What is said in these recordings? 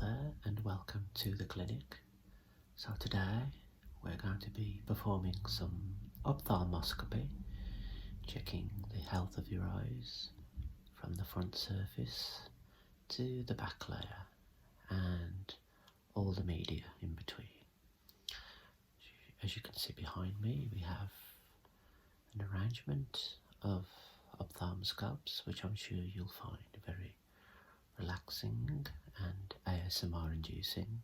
there and welcome to the clinic. So today we're going to be performing some ophthalmoscopy, checking the health of your eyes from the front surface to the back layer and all the media in between. As you can see behind me, we have an arrangement of ophthalmoscopes which I'm sure you'll find very relaxing and ASMR inducing.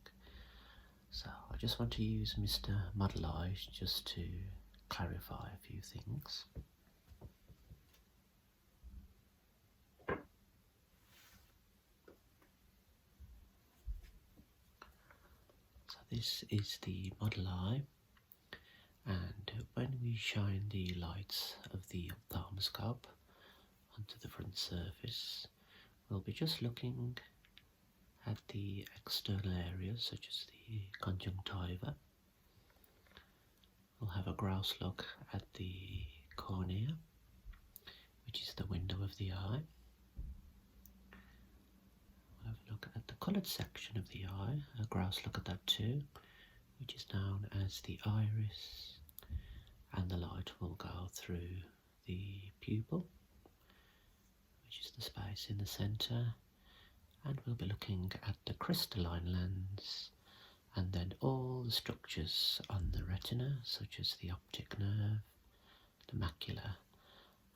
So I just want to use Mr. Model Eye just to clarify a few things. So this is the Model Eye, and when we shine the lights of the ophthalmoscope onto the front surface, we'll be just looking at the external areas such as the conjunctiva. We'll have a grouse look at the cornea, which is the window of the eye. We'll have a look at the coloured section of the eye, a grouse look at that too, which is known as the iris, and the light will go through the pupil, which is the space in the centre, and we'll be looking at the crystalline lens and then all the structures on the retina such as the optic nerve, the macula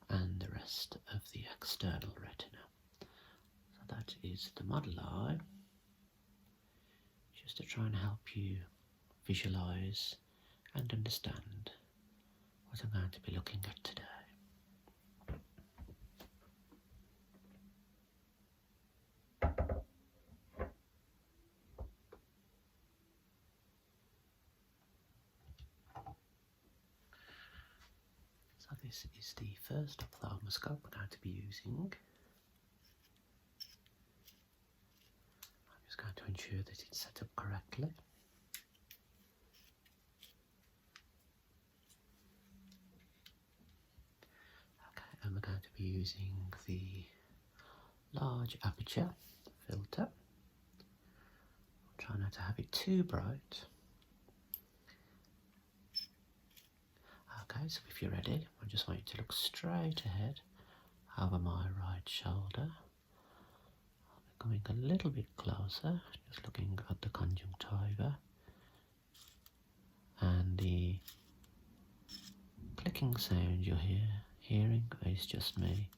and the rest of the external retina. So that is the Model Eye, just to try and help you visualise and understand what I'm going to be looking at today. So this is the first ophthalmoscope we're going to be using. I'm just going to ensure that it's set up correctly. Okay, and we're going to be using the large aperture filter. Try not to have it too bright. Okay, so if you're ready, I just want you to look straight ahead over my right shoulder. I'll be coming a little bit closer, just looking at the conjunctiva, and the clicking sound you're hearing is just me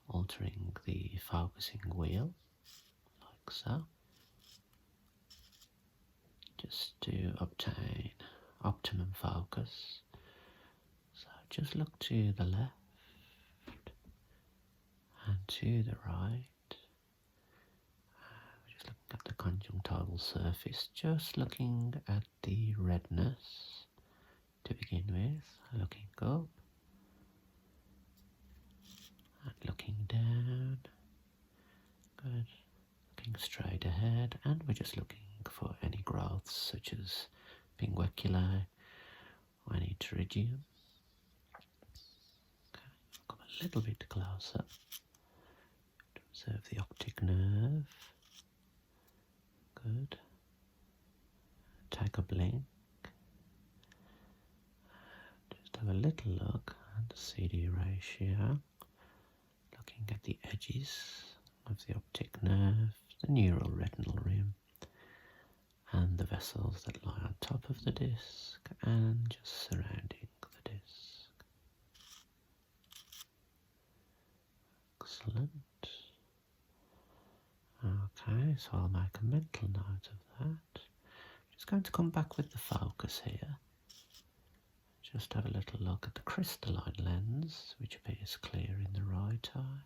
altering the focusing wheel, like so, just to obtain optimum focus. So just look to the left and to the right. We're just looking at the conjunctival surface, just looking at the redness to begin with, looking up and looking down. Good. Looking straight ahead, and we're just looking for any growths such as pingueculae or any pterygium. Okay, come a little bit closer to observe the optic nerve. Good. Take a blink. Just have a little look at the CD ratio, looking at the edges of the optic nerve, the neural retinal rim, and the vessels that lie on top of the disc and just surrounding the disc. Excellent. Okay, so I'll make a mental note of that. Just going to come back with the focus here. Just have a little look at the crystalline lens, which appears clear in the right eye.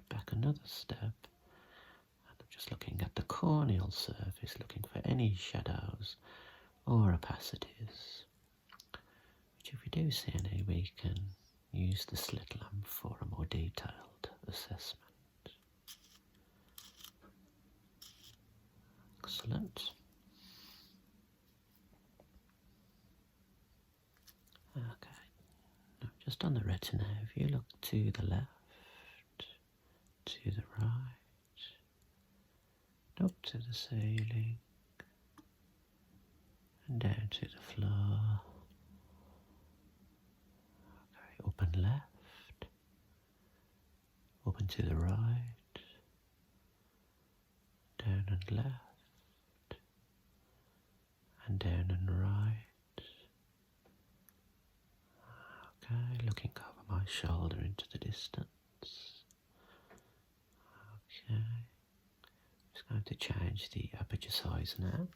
Back another step, and I'm just looking at the corneal surface, looking for any shadows or opacities, which if we do see any, we can use the slit lamp for a more detailed assessment. Excellent. Okay, now just on the retina, if you look to the left, to the right, up to the ceiling and down to the floor. Okay, up and left, up and to the right, down and left, and down and right. Okay, looking over my shoulder into the distance. Okay, just going to change the aperture size now.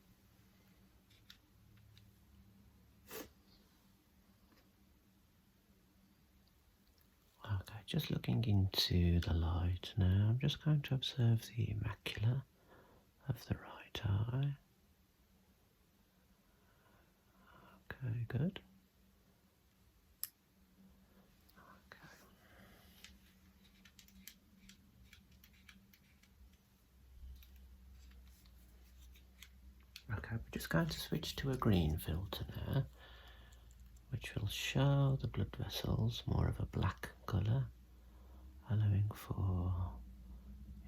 Okay, just looking into the light now. I'm just going to observe the macula of the right eye. Okay, good. Okay, we're just going to switch to a green filter now, which will show the blood vessels more of a black colour, allowing for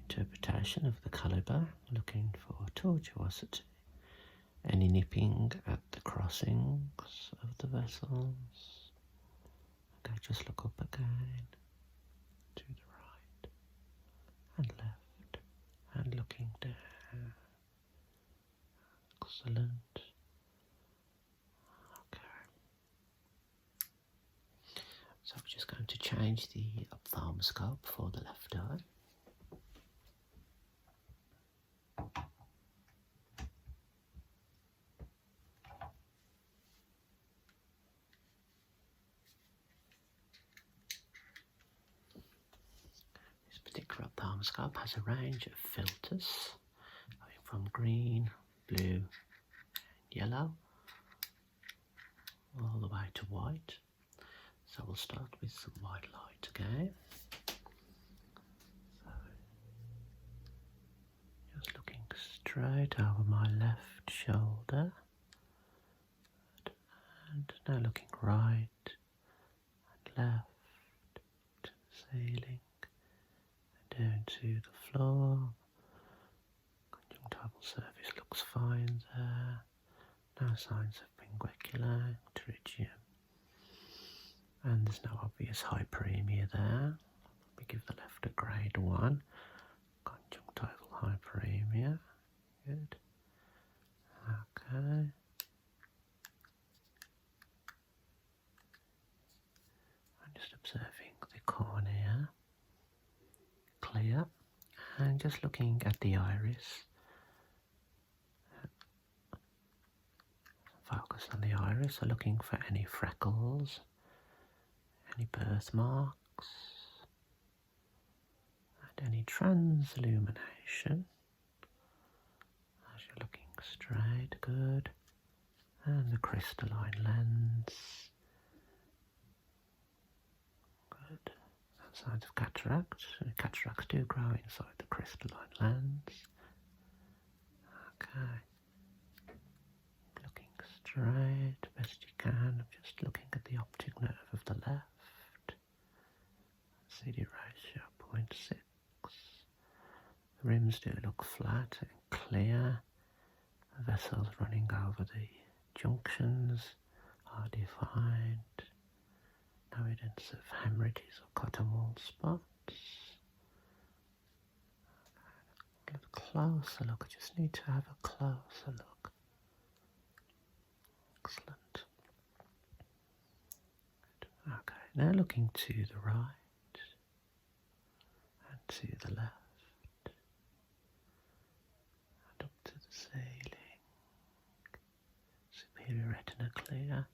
interpretation of the calibre, looking for tortuosity, any nipping at the crossings of the vessels. Okay, just look up again, to the right and left, and looking down. Excellent. Okay. So we're just going to change the ophthalmoscope for the left eye. This particular ophthalmoscope has a range of filters going from green, blue, and yellow, all the way to white. So we'll start with some white light again. So just looking straight over my left shoulder, and now looking right and left to the ceiling and down to the floor. Conjunctival surface looks fine there. No signs of pinguicula, pterygium, and there's no obvious hyperemia there. We give the left a grade 1, conjunctival hyperemia. Good. Okay. I'm just observing the cornea, clear, and just looking at the iris. Focus on the iris, so looking for any freckles, any birthmarks, and any transillumination. As you're looking straight, good. And the crystalline lens. Good. And signs of cataract. Cataracts do grow inside the crystalline lens. Okay. Looking straight best you can. I'm just looking at the optic nerve of the left. CD ratio 0.6. The rims do look flat and clear. The vessels running over the junctions are defined. No evidence of hemorrhages or cotton wool spots. Get a closer look. I just need to have a closer look. Excellent. Good. Okay, now looking to the right and to the left and up to the ceiling. Superior retina clear,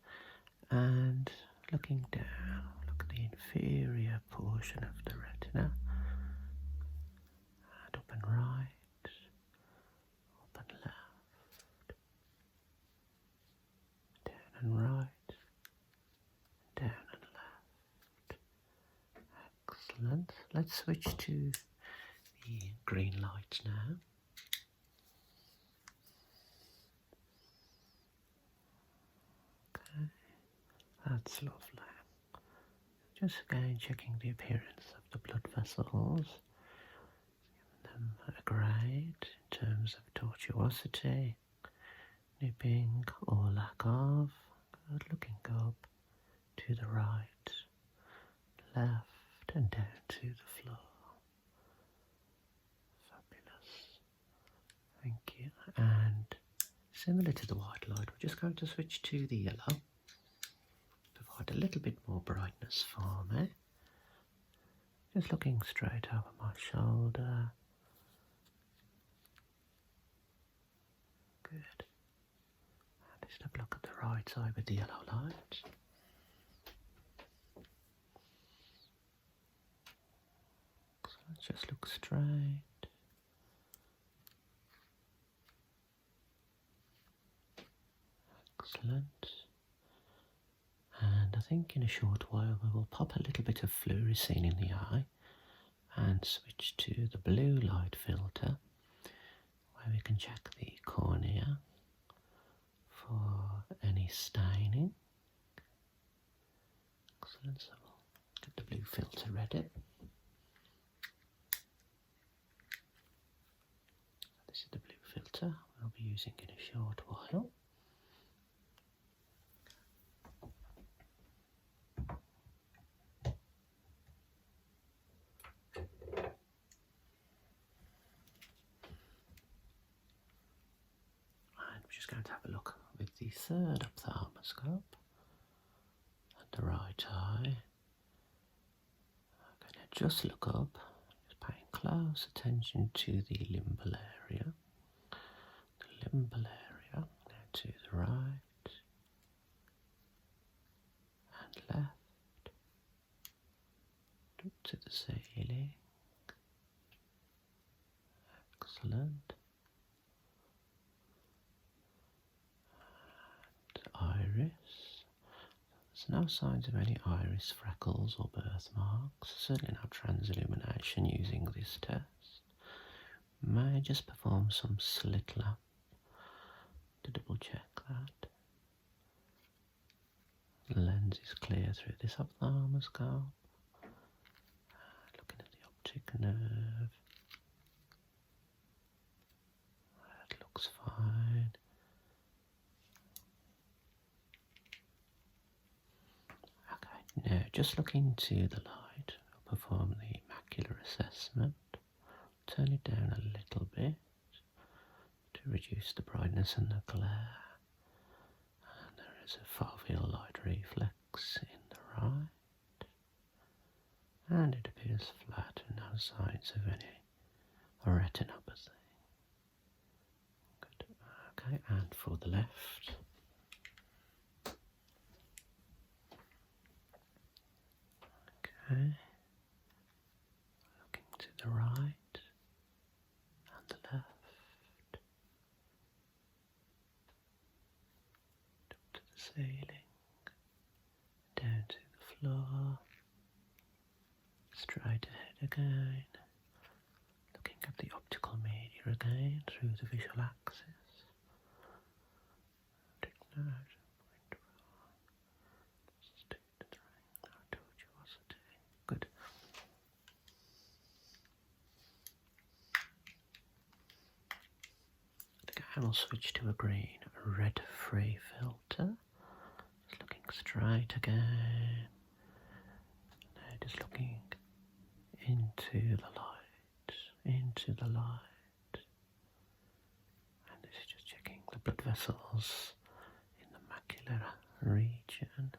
and looking down, look at the inferior portion of the retina, and up and right, up and left, down and right, down and left. Excellent. Let's switch to the green light now. That's lovely. Just again checking the appearance of the blood vessels, giving them a grade in symptoms of tortuosity, nipping or lack of. Good. Looking up to the right, left and down to the floor. Fabulous. Thank you. And similar to the white light, we're just going to switch to the yellow. Provide a little bit more brightness for me. Just looking straight over my shoulder. Good. And just have a look at the right side with the yellow light. So let's just look straight. Excellent. And I think in a short while we will pop a little bit of fluorescein in the eye and switch to the blue light filter where we can check the cornea for any staining. Excellent, so we'll get the blue filter ready. This is the blue filter we'll be using in a short while. Just going to have a look with the third ophthalmoscope at the right eye. I'm going to just look up, just paying close attention to the limbal area. The limbal area, now to the right and left, up to the ceiling. Excellent. Iris. There's no signs of any iris freckles or birthmarks, certainly no transillumination using this test. May just perform some slit lamp to double check that. The lens is clear through this ophthalmoscope. Looking at the optic nerve. That looks fine. Now, just look into the light, we'll perform the macular assessment. Turn it down a little bit to reduce the brightness and the glare. And there is a foveal light reflex in the right. And it appears flat and no signs of any retinopathy. Good. Okay, and for the left. Okay, looking to the right and the left, up to the ceiling, down to the floor, straight ahead again, looking at the optical media again through the visual axis. Good. Again, we'll switch to a green red-free filter. Just looking straight again. Now just looking into the light, into the light. And this is just checking the blood vessels in the macular region.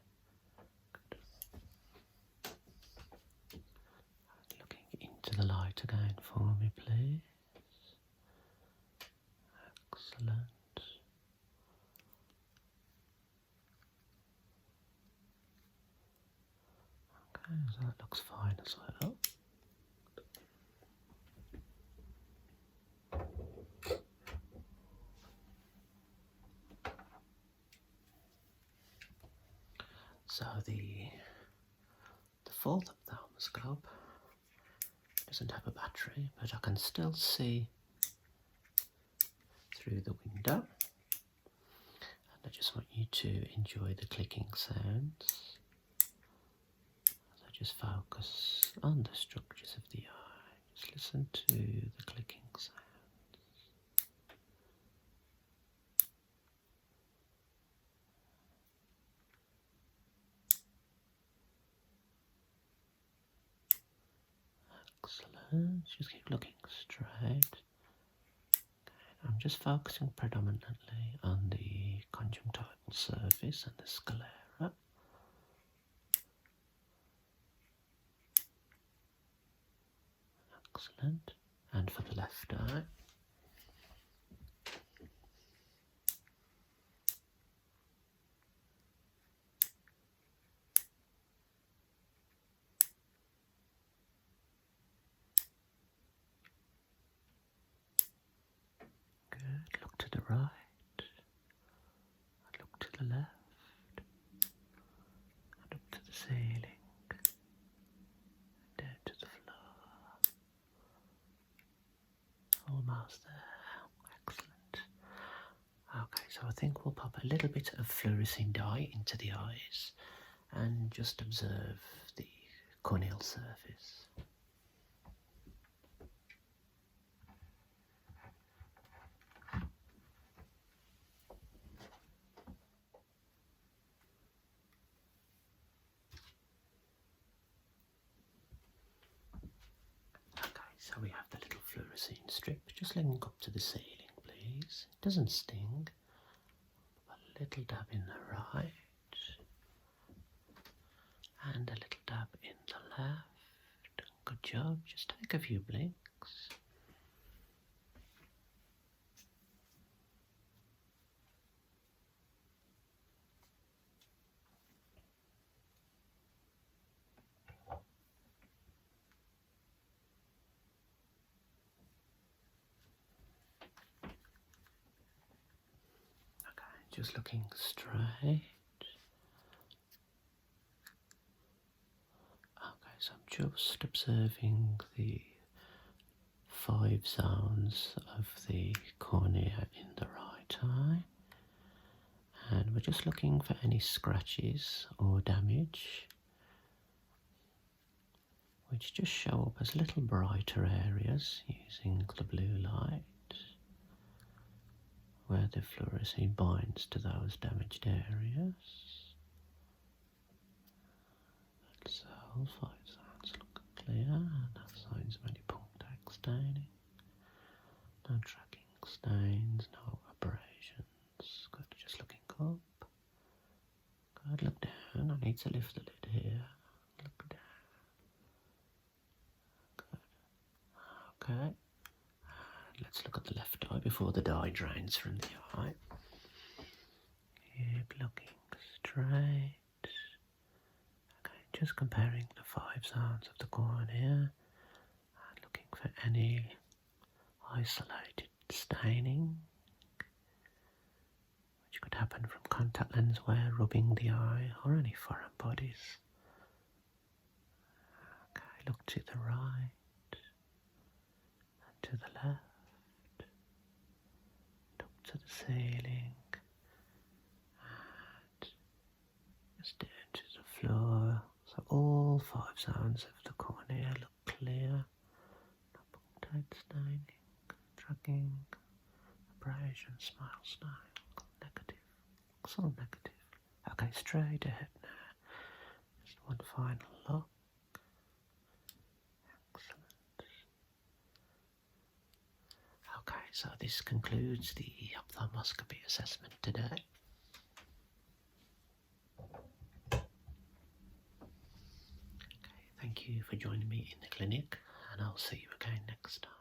To the light again for me, please. Excellent. Okay, so that looks fine as well. So the fourth ophthalmoscope doesn't have a battery, but I can still see through the window. And I just want you to enjoy the clicking sounds as I just focus on the structures of the eye. Just listen to the clicking sounds. Excellent. Just keep looking straight. I'm just focusing predominantly on the conjunctival surface and the sclera. Excellent. And for the left eye. Good. Look to the right. Look to the left. And up to the ceiling. Down to the floor. Almost there. Excellent. Okay, so I think we'll pop a little bit of fluorescent dye into the eyes and just observe the corneal surface. So we have the little fluorescent strip just linking up to the ceiling, please. It doesn't sting. A little dab in the right and a little dab in the left. Good job. Just take a few blinks. Just looking straight. Okay, so I'm just observing the 5 zones of the cornea in the right eye. And we're just looking for any scratches or damage, which just show up as little brighter areas using the blue light, where the fluorescent binds to those damaged areas. So all 5 zones look clear, no signs of any contact staining, no tracking stains, no abrasions. Good, just looking up. Good, look down. I need to lift the lid here. Look down. Good. Okay. Let's look at the left eye before the dye drains from the eye. Keep looking straight. Okay, just comparing the 5 zones of the cornea and looking for any isolated staining, which could happen from contact lens wear, rubbing the eye, or any foreign bodies. Okay, look to the right and to the left. To the ceiling and just down to the floor. So all 5 zones of the cornea look clear. No punctate staining, tracking, abrasion, smile, smile, negative. It's all negative. Okay, straight ahead now. Just one final look. Okay, so this concludes the ophthalmoscopy assessment today. Okay, thank you for joining me in the clinic, and I'll see you again next time.